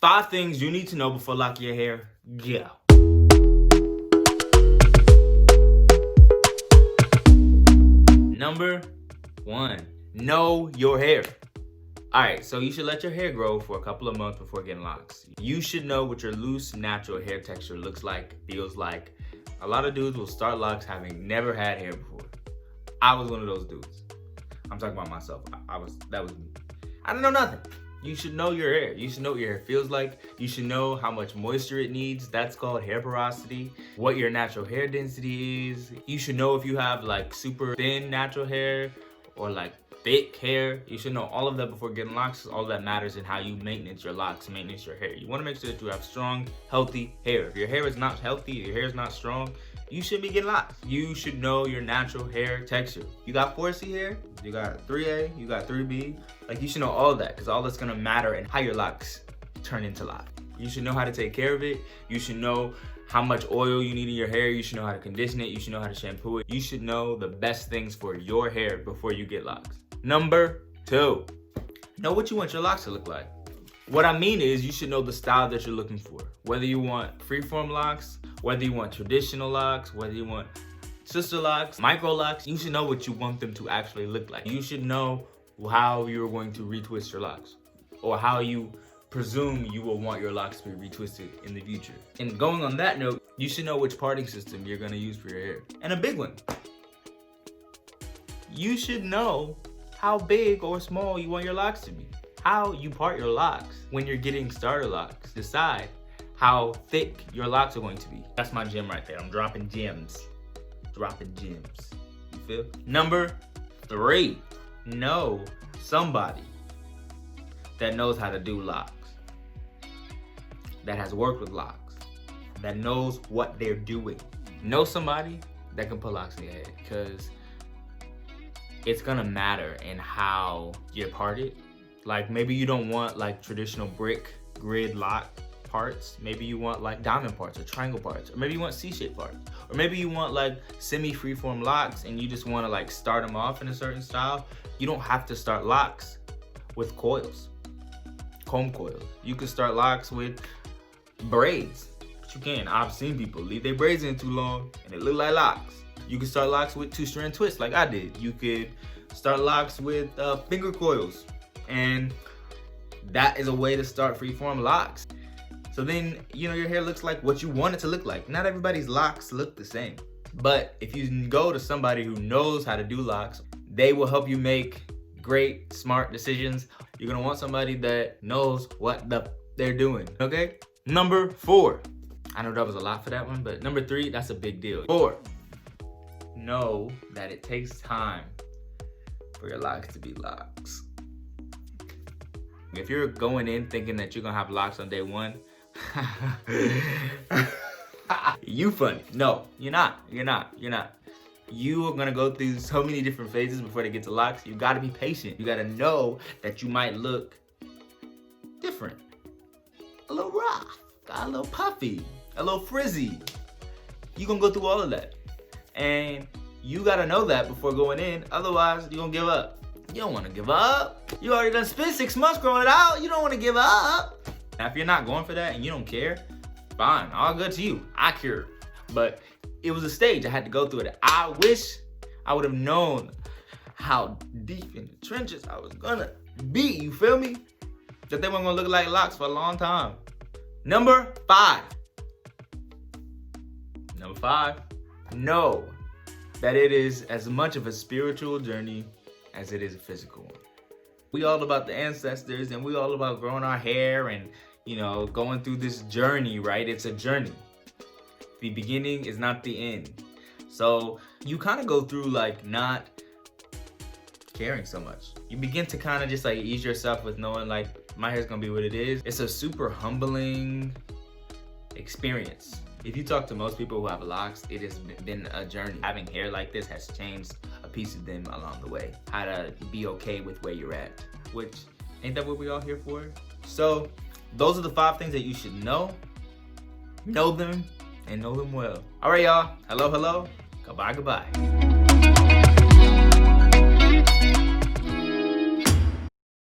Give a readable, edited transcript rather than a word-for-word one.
5 things you need to know before locking your hair. Go. Number 1, know your hair. Alright, so you should let your hair grow for a couple of months before getting locks. You should know what your loose, natural hair texture looks like, feels like. A lot of dudes will start locks having never had hair before. I was one of those dudes. I'm talking about myself. That was me. I didn't know nothing. You should know your hair. You should know what your hair feels like. You should know how much moisture it needs. That's called hair porosity. What your natural hair density is. You should know if you have like super thin natural hair or like thick hair. You should know all of that before getting locks. All that matters in how you maintenance your locks, maintenance your hair. You want to make sure that you have strong, healthy hair. If your hair is not healthy, your hair is not strong, you shouldn't be getting locks. You should know your natural hair texture. You got 4C hair, you got 3A, you got 3B. Like, you should know all of that, because all that's gonna matter in how your locks turn into locks. You should know how to take care of it. You should know how much oil you need in your hair. You should know how to condition it. You should know how to shampoo it. You should know the best things for your hair before you get locks. Number 2, know what you want your locks to look like. What I mean is, you should know the style that you're looking for. Whether you want freeform locks, whether you want traditional locks, whether you want sister locks, micro locks, you should know what you want them to actually look like. You should know how you're going to retwist your locks, or how you presume you will want your locks to be retwisted in the future. And going on that note, you should know which parting system you're gonna use for your hair. And a big one, you should know how big or small you want your locks to be. How you part your locks when you're getting starter locks. Decide how thick your locks are going to be. That's my gem right there. I'm dropping gems. Dropping gems. You feel? Number 3, know somebody that knows how to do locks, that has worked with locks, that knows what they're doing. Know somebody that can put locks in your head, because it's gonna matter in how you're parted. Like, maybe you don't want like traditional brick grid lock parts. Maybe you want like diamond parts or triangle parts, or maybe you want C-shaped parts, or maybe you want like semi-freeform locks and you just want to like start them off in a certain style. You don't have to start locks with coils, comb coils. You can start locks with braids, but you can. I've seen people leave their braids in too long and it look like locks. You can start locks with 2-strand twists like I did. You could start locks with finger coils, and that is a way to start freeform locks. So then, you know, your hair looks like what you want it to look like. Not everybody's locks look the same. But if you go to somebody who knows how to do locks, they will help you make great, smart decisions. You're gonna want somebody that knows what they're doing, okay? Number 4. I know that was a lot for that one, but number 3, that's a big deal. 4, know that it takes time for your locks to be locks. If you're going in thinking that you're gonna have locks on day 1, you funny. No, you're not. You are gonna go through so many different phases before they get to locks. You gotta be patient. You gotta know that you might look different. A little rough, got a little puffy, a little frizzy. You're gonna go through all of that. And you gotta know that before going in, otherwise you're gonna give up. You don't wanna give up. You already done spent 6 months growing it out. You don't wanna give up. Now, if you're not going for that and you don't care, fine, all good to you. I care. But it was a stage, I had to go through it. I wish I would have known how deep in the trenches I was gonna be, you feel me? That they weren't gonna look like locks for a long time. Number 5. Know that it is as much of a spiritual journey as it is a physical one. We all about the ancestors, and we all about growing our hair and, you know, going through this journey, right? It's a journey. The beginning is not the end. So you kind of go through like not caring so much. You begin to kind of just like ease yourself with knowing like my hair's gonna be what it is. It's a super humbling experience. If you talk to most people who have locks, it has been a journey. Having hair like this has changed a piece of them along the way. How to be okay with where you're at, which ain't that what we all here for? So those are the 5 things that you should know. Know them and know them well. All right, y'all. Hello. Goodbye.